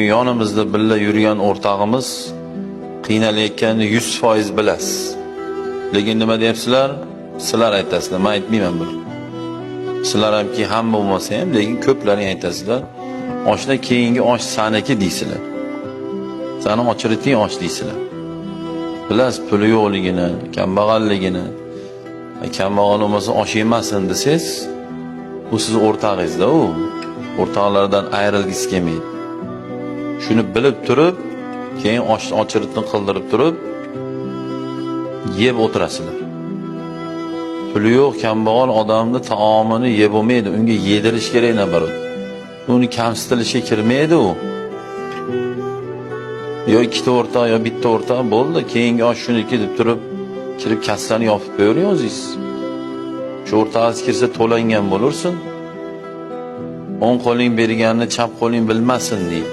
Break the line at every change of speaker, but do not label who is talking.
Yonimizda birga yurgan o'rtog'imiz qiynalayotganini 100% bilasiz. Lekin nima deyapsizlar? Sizlar aytasizlar, men aytmayman buni. Sizlar hamki hamma bo'lmasa ham, lekin ko'plaring aytasizlar. Oshda keyingi osh saniki deysizlar. Sani ochiriting osh deysizlar. Bilasiz puli yo'qligini, kambag'alligini. Kambag'al bo'lmasa osh yemasin desangiz, bu siz o'rtog'ingizda u. O'rtoqlardan ayrilgisi kelmaydi. Shuni bilib turib, keyin ochiritni qildirib turib, yeb o'tirasizlar. Puli yo'q kambag'al odamni taomini yeb olmaydi, unga yedirish kerak nabarat. Uni kamsitilishga kirmaydi u. Yo ikkita o'rtoq, yo bitta o'rtoq bo'ldi, keyingi osh shuniki deb turib, kirib kassani yopib qo'ying o'zingiz. Shu o'rtog'ingiz kirsa to'langan bo'lursin. O'ng qo'ling berganini chap qo'ling bilmasin deydi.